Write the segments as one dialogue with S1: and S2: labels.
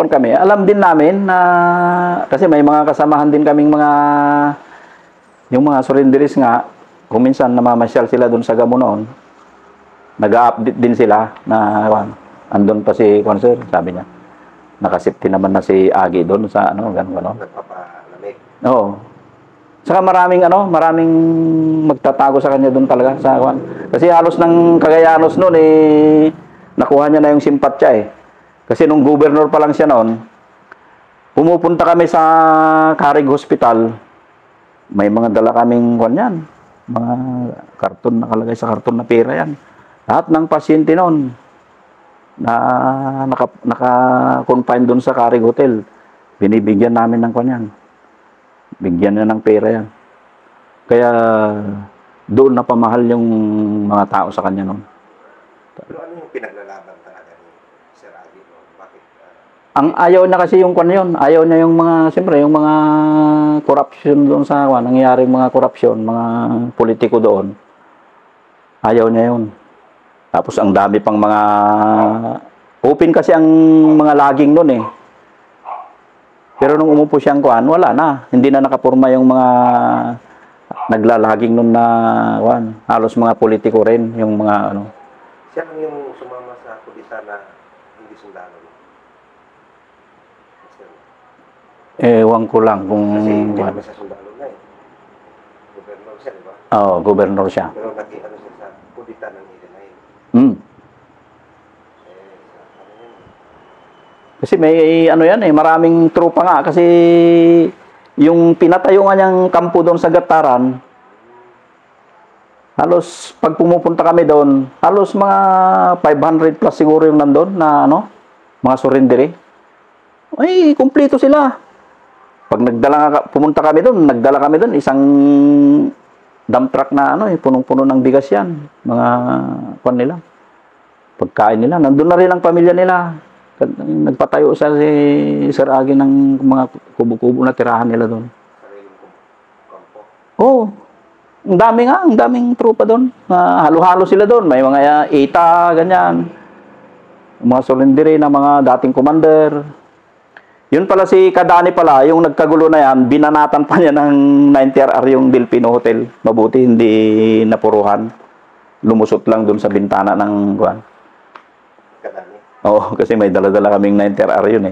S1: kon kami, alam din namin na kasi may mga kasamahan din kaming mga yung mga surrenderies nga, kung minsan namamasyal sila doon sa Gamo noon, nag-update din sila na andun pa si Sir, sabi niya. Nakasipti naman na si Agi doon sa ano, gano'n.
S2: Nagpapalamig.
S1: Oo. Saka maraming magtatago sa kanya doon talaga sa kasi halos ng Cagayanos noon nakuha niya na yung simpatya Kasi nung governor pa lang siya noon, pumupunta kami sa Carig Hospital. May mga dala kaming yan, mga karton nakalagay sa karton na pera yan. Lahat ng pasyente noon na naka-confine doon sa Carig Hotel, binibigyan namin ng kanyan. Bigyan na ng pera yan. Kaya doon na pamahal yung mga tao sa kanya noon.
S2: Pero ano yung pinaglalaban talaga ni Sir Agi? Bakit?
S1: Ang ayaw na kasi yung yun. Ayaw niya yung mga, siyempre, yung mga corruption doon sa nangyaring mga corruption, mga politiko doon. Ayaw niya yun. Tapos ang dami pang mga open kasi ang mga laging noon Pero nung umupo siyang wala na. Hindi na nakapurma yung mga naglalaging noon na halos mga politiko rin, yung mga ano.
S2: Siya lang yung sumama sa kulisa na hindi sundalo.
S1: Ewan ko lang kung...
S2: Kasi hindi naman siya sundalo na Gobernador siya, di ba?
S1: Oo, gobernador siya.
S2: Pero nag-ano siya sa kulita ng Idenay.
S1: Kasi may maraming tropa nga kasi yung pinatayo nga niyang kampo doon sa Gataran, halos pag pumupunta kami doon, halos mga 500 plus siguro yung nandun na mga surrenderi. Ay, kumpleto sila. Pag pumunta kami doon, nagdala kami doon isang dump truck na punong-puno ng bigas yan. Mga nila. Pagkain nila, nandun na rin ang pamilya nila. Nagpatayo si Sir Agi ng mga kubo-kubo na tirahan nila doon. Oo. Ang daming tropa doon. Halo-halo sila doon. May mga ita, ganyan. Mga surrenderi na mga dating commander. Yun pala si Kadani pala, yung nagkagulo na yan, binanatan pa niya ng 90RR yung Delfino Hotel. Mabuti hindi napuruhan. Lumusot lang doon sa bintana ng
S2: Kadani.
S1: Oo, kasi may dala-dala kaming 90RR yun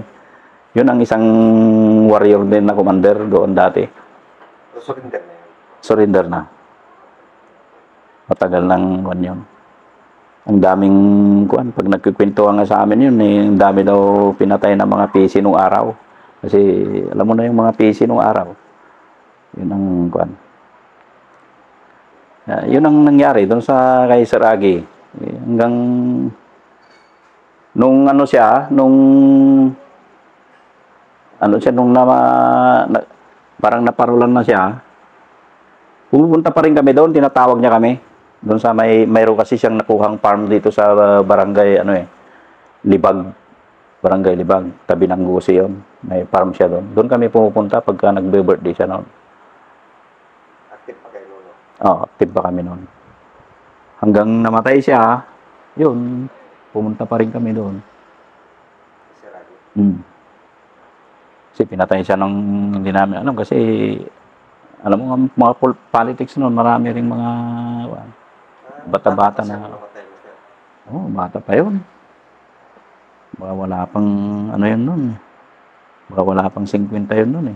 S1: Yun ang isang warrior din na commander doon dati.
S2: Surrender na yun?
S1: Surrender na. Matagal ng yun. Ang daming pag nagkikwentuhan nga sa amin yun ang dami daw pinatay ng mga PC nung araw. Kasi alam mo na yung mga PC nung araw. Yun ang yun ang nangyari doon sa kay Sir Agi. Hanggang nung parang naparulan na siya, pumunta pa rin kami doon, tinatawag niya kami. Doon sa mayroon kasi siyang nakuhang farm dito sa barangay, Libag. Barangay Libag. Tabi ng Gusi yun. May farm siya doon. Doon kami pumupunta pagka nagbe-birthday siya noon.
S2: Active pa kayo noon?
S1: Oo, active pa kami noon. Hanggang namatay siya, yun, pumunta pa rin kami doon. Kasi pinatay siya nung hindi namin alam kasi alam mo mga politics noon, marami ring mga bata-bata na. Bata pa yun. Baka wala pang yun noon. Baka wala pang 50 yun noon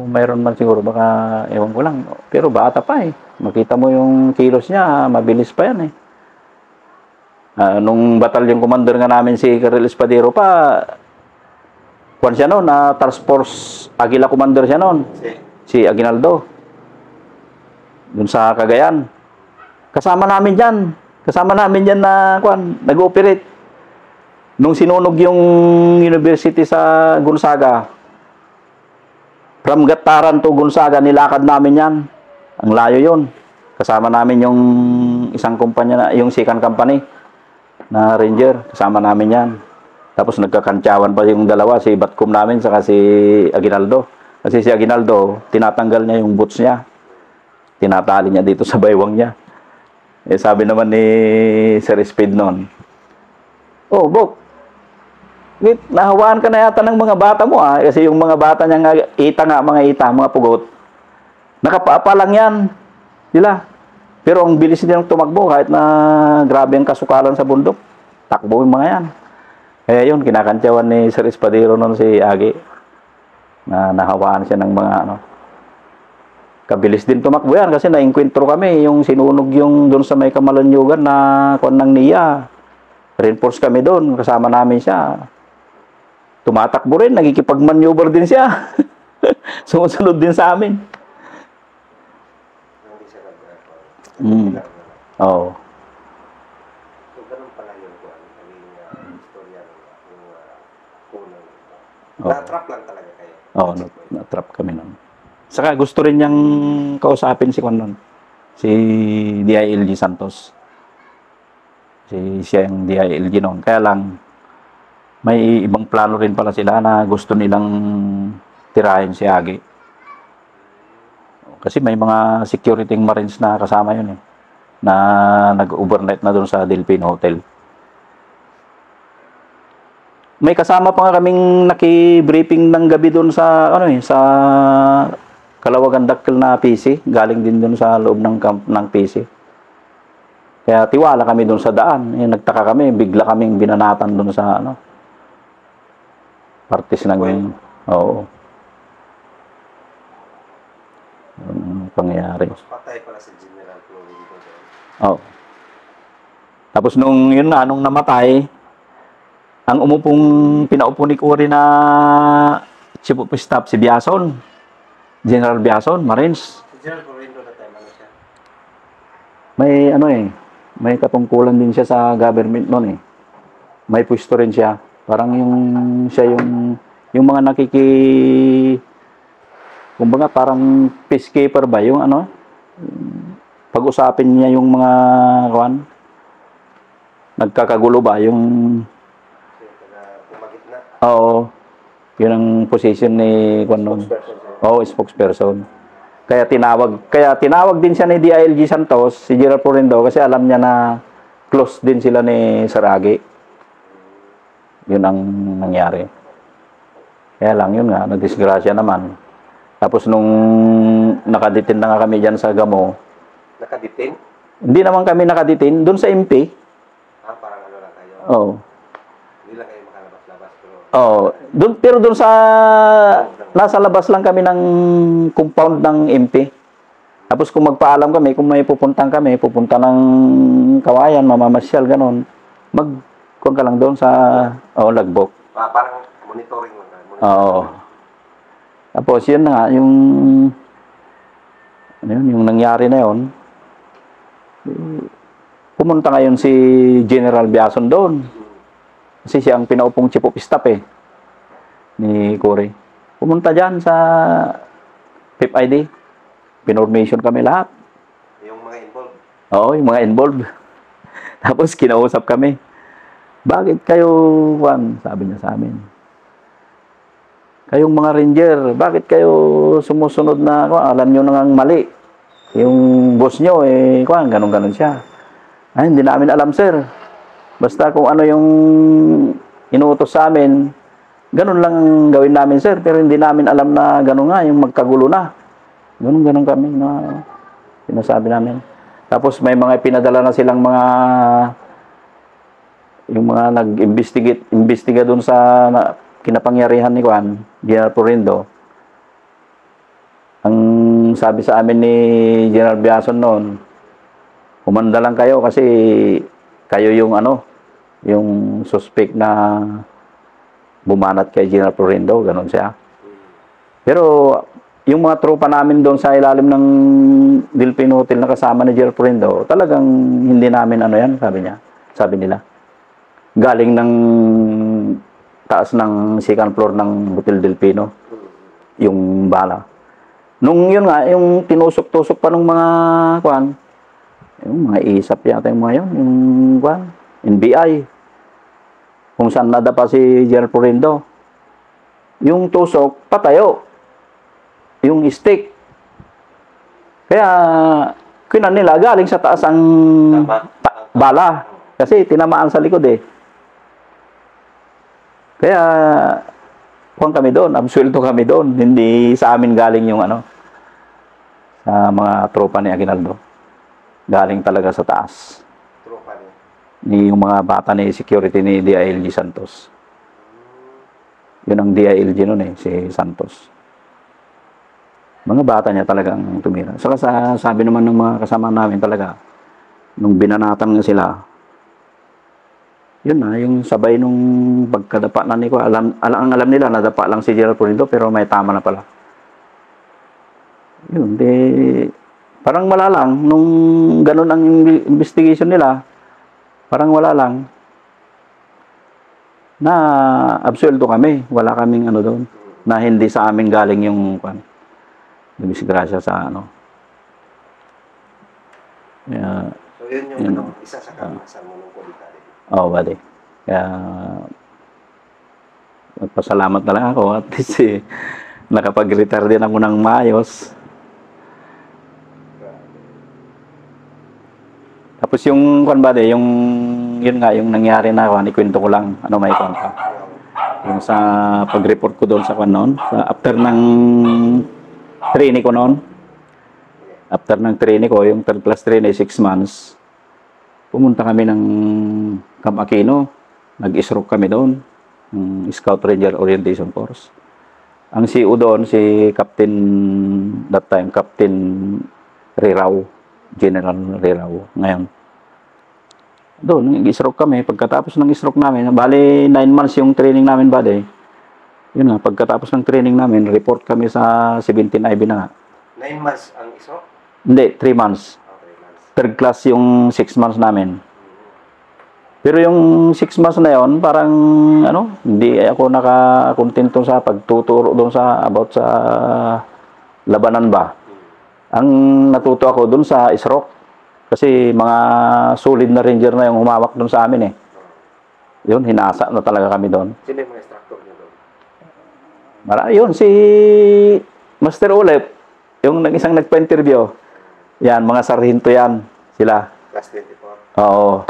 S1: mayroon man siguro, baka ewan ko lang. Pero bata pa Makita mo yung kilos niya, mabilis pa yan nung batalyon commander nga namin si Karel Espadero pa, siya noon, Task Force Agila Commander siya noon. Si Aguinaldo. Doon sa Cagayan. Kasama namin dyan na, nag-ooperate. Nung sinunog yung university sa Gonzaga, from Gataran to Gonzaga, nilakad namin yan. Ang layo yun. Kasama namin yung isang kumpanya, yung second company na Ranger. Kasama namin yan. Tapos nagkakantsawan pa yung dalawa, si Batcom namin, saka si Aguinaldo. Kasi si Aguinaldo, tinatanggal niya yung boots niya. Tinatali niya dito sa baywang niya. Eh, sabi naman ni Sir Speed noon, "Oh, Bok, wait, nahawaan ka na yata ng mga bata mo ah." Kasi yung mga bata niya nga, mga ita, mga pugot. Nakapaapa lang yan. Sila. Pero ang bilis nilang tumakbo kahit na grabe ang kasukalan sa bundok. Takbo yung mga yan. Eh yun, kinakantyawan ni Sir Espadero noon si Agi. Na nahawaan siya ng mga ano. Kabilis din tumakbo yan kasi na-enkwentro kami. Yung sinunog yung doon sa may Kamalonyugan na kuwan ng NIA. Reinforce kami doon. Kasama namin siya. Tumatakbo rin. Nagkikipag-maneuver din siya. Sumusunod din sa amin.
S2: Hindi siya
S1: Mm. Oo.
S2: So, ganun pala yung istorya ng unang. Na-trap lang talaga kayo.
S1: Oo, na-trap kami nun. Saka gusto rin niyang kausapin si Kwan nun. Si DILG Santos. Siya yung DILG noon. Kaya lang, may ibang plano rin pala sila na gusto nilang tirahin si Agi. Kasi may mga security marines na kasama yun eh. Na nag-overnight na doon sa Delphine Hotel. May kasama pa nga kaming naki-briefing ng gabi doon sa ano eh, sa Kalawagan Dakil na PC, galing din doon sa loob ng camp ng PC. Kaya tiwala kami doon sa daan. Eh, nagtaka kami, bigla kaming binanatan doon sa ano. Partis ng oo. Ang pangyayari.
S2: Tapos patay pala si General Florindo doon.
S1: Oo. Tapos nung yun na, nung namatay, ang pinaupo ni Cory na chief of staff, si Biason. General Biason, Marines.
S2: Si General Florindo na tayo, ano siya?
S1: May ano eh, may katungkulan din siya sa government noon eh. May pwesto rin siya. Parang siya yung mga kumbaga parang peacekeeper ba yung ano? Pag-usapin niya yung mga nagkakagulo ba yung
S2: Pumagit na.
S1: oo. Yun ang position ni noon. Oo, spokesperson. Kaya tinawag din siya ni DILG Santos, si Gerald Florindo, kasi alam niya na close din sila ni Sir Agi. Yun ang nangyari. Kaya lang, yun nga, nadisgrasya naman. Tapos nung nakaditin na nga kami dyan sa Gamo.
S2: Nakaditin?
S1: Hindi naman kami nakaditin, doon sa MP.
S2: Parang ano lang kayo.
S1: Oo.
S2: Hindi lang kayo makalabas-labas.
S1: Oo. Pero doon sa nasa labas lang kami ng compound ng MP. Tapos kung magpaalam kami, kung may pupunta ng Kawayan, mamamasyal, ganon. Kung ka lang doon sa Lagbok.
S2: Parang monitoring lang.
S1: Oo. Tapos yun na nga, yung nangyari na yun, pumunta ngayon si General Biason doon. Kasi siya ang pinaupong chief of staff eh, ni Cory. Pumunta dyan sa PID. Pinormation kami lahat.
S2: Yung mga involved?
S1: Oo, yung mga involved. Tapos kinausap kami. Bakit kayo, Juan? Sabi niya sa amin. Kayong mga ranger, bakit kayo sumusunod na, alam nyo nang mali. Yung boss nyo, ganon-ganon siya. Ay, hindi namin alam, sir. Basta kung ano yung inuutos sa amin, ganon lang gawin namin, sir. Pero hindi namin alam na ganon nga, yung magkagulo na. Ganon kami na sinasabi namin. Tapos may mga pinadala na silang yung mga nag-investiga doon sa kinapangyarihan ni Juan, General Florindo. Ang sabi sa amin ni General Biason noon, humanda lang kayo kasi kayo yung yung suspect na bumanat kay General Florindo, ganon siya. Pero yung mga tropa namin doon sa ilalim ng Delphine Hotel na kasama ni General Florindo, talagang hindi namin yan, sabi nila. Galing ng taas ng second floor ng Hotel Delfino, yung bala. Nung yun nga, yung tinusok-tusok pa ng mga yung mga ISAP yata yung mga yun, yung NBI, kung saan nadapa si General Florindo. Yung tusok, patayo. Yung stick. Kaya, Kinan nila, galing sa taas ang bala. Kasi tinamaan sa likod eh. Kaya, kuhan kami doon, absuelto kami doon. Hindi sa amin galing yung ano, sa mga tropa ni Aguinaldo. Galing talaga sa taas.
S2: Tropa niya.
S1: Ni yung mga bata ni security ni DILG Santos. Yun ang DILG noon eh, si Santos. Mga bata niya talagang tumira. Saka sabi naman ng mga kasama namin talaga, nung binanatan nga sila, yun na, yung sabay nung pagkadapa na ni ko, ang alam nila, nadapa lang si Gerald Pulido, pero may tama na pala. Yun, parang wala lang, nung ganun ang investigation nila, parang wala lang, na absuelto kami, wala kaming ano doon, na hindi sa amin galing yung disgrasya sa ano.
S2: So yun yung isa sa kamasan mo nung politika.
S1: Oo, buddy. Kaya, magpasalamat na lang ako at least nakapag-retire din ako ng maayos. Tapos yung, buddy, yun nga, yung nangyari na ako, ikwento ko lang, ano may kwento. Yung sa pag-report ko doon sa noon, after ng training ko noon, after ng training ko, yung third class training, 6 months, pumunta kami ng Camp Aquino. Nag-stroke kami doon. Ng Scout Ranger Orientation Course. Ang CEO doon, si Captain, that time, Captain Rirao. General Rirao. Ngayon. Doon, nag-stroke kami. Pagkatapos ng stroke namin, bali 9 months yung training namin, buddy. Yun nga, pagkatapos ng training namin, report kami sa 17 IB na nga.
S2: 9 months ang stroke?
S1: Hindi, 3 months. Third class yung 6 months namin. Pero yung 6 months na yon, parang ano, hindi ako nakakontento sa pagtuturo doon sa about sa labanan ba. Ang natuto ako doon sa stroke kasi mga solid na ranger na yung humawak doon sa amin eh. Yun, hinasa na talaga kami doon.
S2: Sino yung mga instructor niyo doon?
S1: Yun, si Master Ulep, yung isang nagpa-interview. Yan, mga sarhinto yan, sila.
S2: Class 24?
S1: Oo.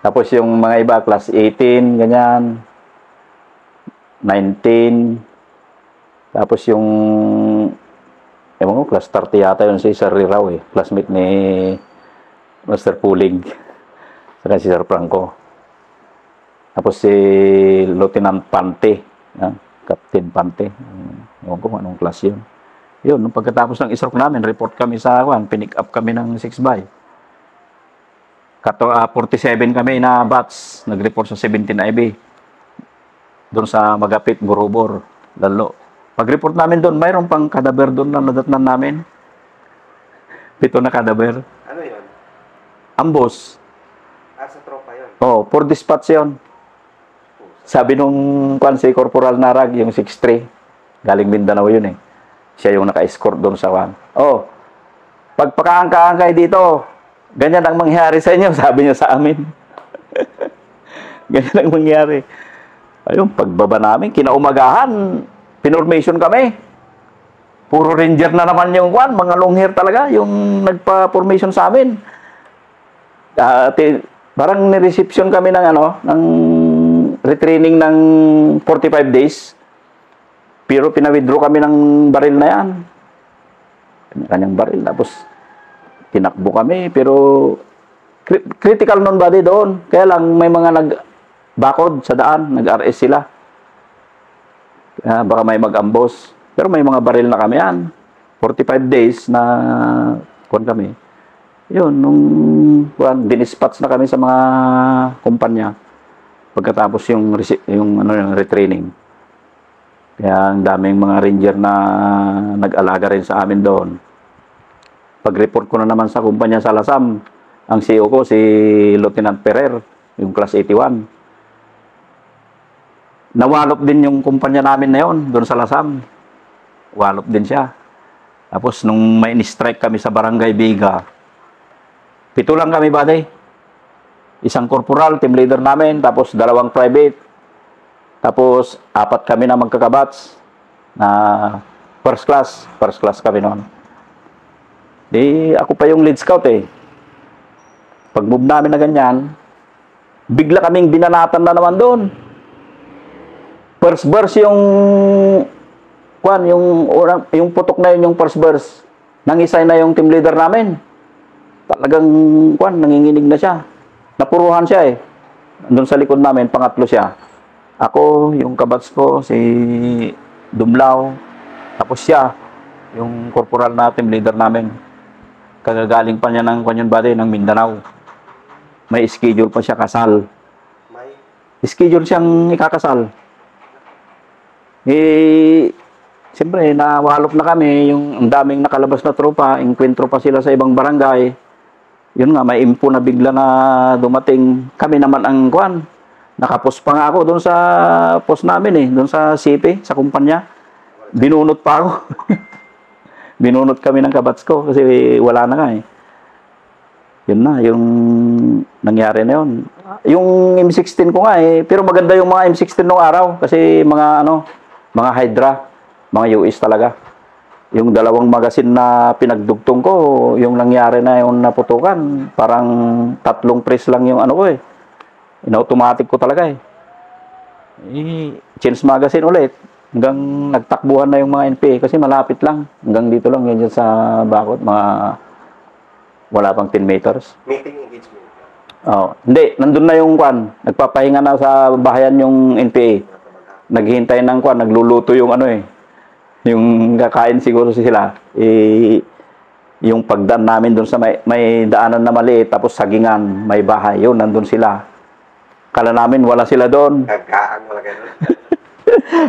S1: Tapos yung mga iba, class 18, ganyan. 19. Tapos yung, ewan ko, class 30 yata yun si Sir Rirao eh. Classmate ni Master Pulig. Saka si Sir Franco. Tapos si Lieutenant Pante. Yan, Captain Pante. Ewan ko anong class yun. Yun, nung pagkatapos ng stroke namin, report kami sa pinick up kami ng 6 by. 47 kami na batch, nag-report sa 17 IB. Doon sa Magapit, Burubor, Lalo. Pag-report namin doon, mayroon pang kadaber doon na nadatnan namin. 7 na kadaber.
S2: Ano yun?
S1: Ambos.
S2: Sa tropa yun?
S1: Oh, for dispatch yun. Sabi nung si Corporal Narag, yung 6'3", galing Mindanao yun eh. Siya yung naka-escort doon sa Oh, pagpakaangka-angkay dito, ganyan ang mangyari sa inyo, sabi niya sa amin. Ganyan ang mangyari. Ayun, pagbaba namin, kinaumagahan, pinormation kami. Puro ranger na naman yung mga long hair talaga, yung nagpa-formation sa amin. Parang ni-reception kami ng ng retraining ng 45 days. Pero pinawithdraw kami ng baril na yan. Kanyang baril. Tapos, tinakbo kami. Pero, critical non-body doon. Kaya lang, may mga nag-bakod sa daan. Nag-RS sila. Baka may mag-ambos. Pero may mga baril na kami yan. 45 days na kami. Yun, nung dinispatch na kami sa mga kumpanya. Pagkatapos yung retraining. Kaya ang daming mga ranger na nag-alaga rin sa amin doon. Pag-report ko na naman sa kumpanya sa Lasam, ang CEO ko si Lieutenant Ferrer, yung class 81. Nawalop din yung kumpanya namin na yon doon sa Lasam. Walop din siya. Tapos nung may in-strike kami sa Barangay Biga, 7 lang kami, buddy. Isang corporal, team leader namin, tapos 2 private. Tapos, 4 kami na magkakabats na first class kami noon. Di ako pa yung lead scout eh. Pag move namin na ganyan, bigla kaming binanatan na naman doon. First verse yung yung putok na yun, yung first verse. Nangisay na yung team leader namin. Talagang nanginginig na siya. Napuruhan siya eh. Doon sa likod namin, pangatlo siya. Ako, yung kabats ko, si Dumlao, tapos siya, yung corporal na team leader namin. Kagagaling pa niya ng ng Mindanao. May schedule pa siya kasal.
S2: May
S1: Schedule siyang ikakasal. Eh, siyempre, nawalop na kami, yung ang daming nakalabas na tropa, inkwentro pa sila sa ibang barangay. Yun nga, may impo na bigla na dumating. Kami naman ang nakapos pa nga ako doon sa post namin eh, doon sa CP, sa kumpanya. Binunot pa ako. Binunot kami ng kabats ko kasi wala na nga eh. Yun na, yung nangyari na yun. Yung M16 ko nga eh, pero maganda yung mga M16 nung araw kasi mga Hydra, mga US talaga. Yung dalawang magasin na pinagdugtong ko, yung nangyari na yung naputukan, parang 3 press lang yung ko eh. In-automatic ko talaga eh. Change magazine ulit. Hanggang nagtakbuhan na yung mga NPA kasi malapit lang. Hanggang dito lang yun sa bakod, wala pang 10 meters.
S2: meeting engagement.
S1: Hindi, nandun na yung nagpapahinga na sa bahayan yung NPA. Naghihintay ng nagluluto yung yung kakain siguro sila. Yung pagdaan namin doon sa may daanan na maliit, tapos sagingan, may bahay, yun, nandun sila. Kala namin wala sila doon.
S2: Nagkaang wala ganun.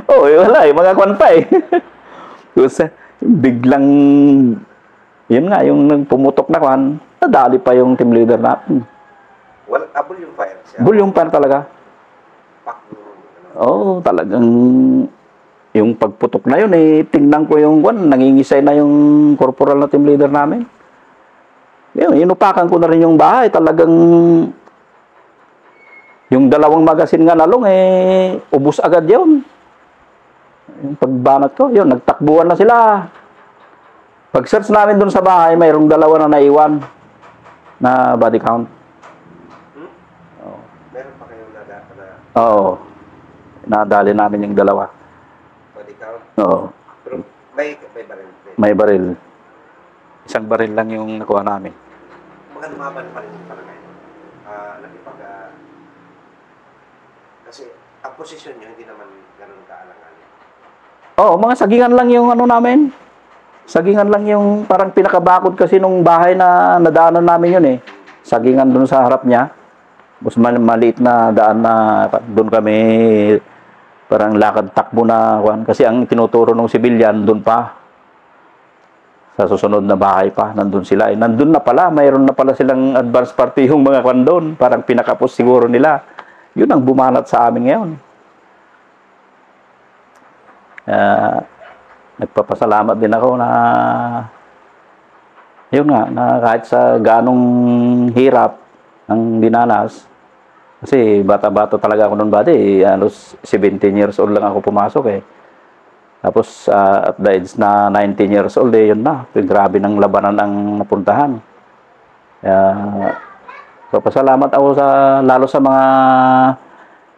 S1: Wala eh, mga pa eh. Tapos, biglang, yun nga, yung pumutok na nadali pa yung team leader natin.
S2: Abol yung fire siya.
S1: Bull yung pan talaga.
S2: Pak.
S1: Talagang yung pagputok na yun eh, tingnan ko yung nangingisay na yung corporal na team leader namin. Inupakan ko na rin yung bahay. Talagang yung dalawang magasin nga nalong eh, ubus agad yun. Yung pagbanat ko, yun, nagtakbuhan na sila. Pag-search namin dun sa bahay, mayroong 2 na naiwan na body count.
S2: Meron pa kayong
S1: Nadali namin yung 2.
S2: body count?
S1: Oo.
S2: Pero may baril.
S1: May baril. Isang baril lang yung nakuha namin.
S2: Mga lumaban pa rin pala kayo. Kasi ang posisyon nyo hindi naman ganun kaalangan.
S1: Mga sagingan lang yung namin. Sagingan lang yung parang pinakabakod kasi nung bahay na nadaanan namin yun eh. Sagingan dun sa harap niya. Mas maliit na daan na doon kami parang lakad takbo na kasi ang tinuturo ng sibilyan doon pa. Sa susunod na bahay pa, nandun sila. Nandun na pala, mayroon na pala silang advance party yung mga doon. Parang pinakapos siguro nila. Yun ang bumanat sa amin ngayon. Nagpapasalamat din ako na yun nga, na kahit sa ganong hirap ang dinanas, kasi bata-bata talaga ako noon buddy, 17 years old lang ako pumasok eh. Tapos at the age na 19 years old eh, yun na, grabe ng labanan ang napuntahan. Papasalamat ako lalo sa mga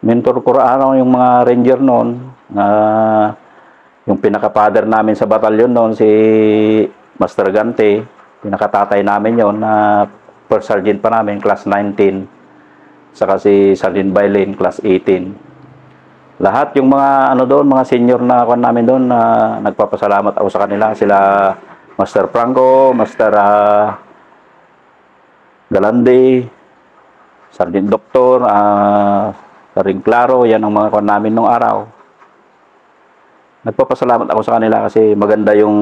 S1: mentor ko yung mga ranger noon, yung pinaka-father namin sa batalyon noon, si Master Gante, pinakatatay namin yon na first sergeant pa namin, class 19. Saka si Sergeant Bailin, class 18. Lahat yung mga doon, mga senior na namin doon, nagpapasalamat ako sa kanila. Sila Master Franco, Master Galande, Sergeant Doctor, Sergeant Claro, yan ang mga namin nung araw. Nagpapasalamat ako sa kanila kasi maganda yung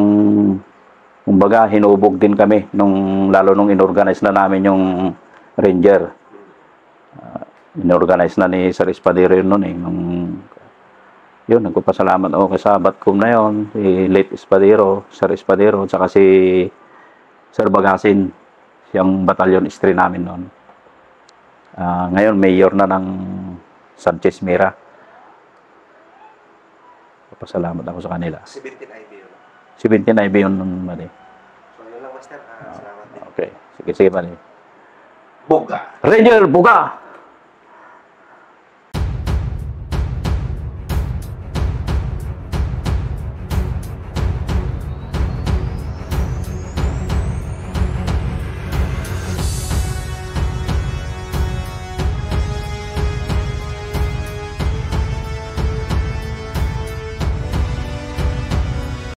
S1: kumbaga hinubog din kami lalo nung inorganize na namin yung Ranger. Inorganize na ni Sir Espadero yun noon eh. Yun, nagpapasalamat ako kay Sabatcom na yun, si late Espadero, Sir Espadero, at saka si Sir Bagasin, siyang batalyon istri namin noon. Ngayon, mayor na ng Sanchez Mira. Pasalamat ako sa kanila.
S2: 17 IB yun.
S1: 17 IB yun nun, mali.
S2: So, yun lang Master. Salamat din.
S1: Okay. Sige, sige man.
S2: Boga.
S1: Ranger Buga!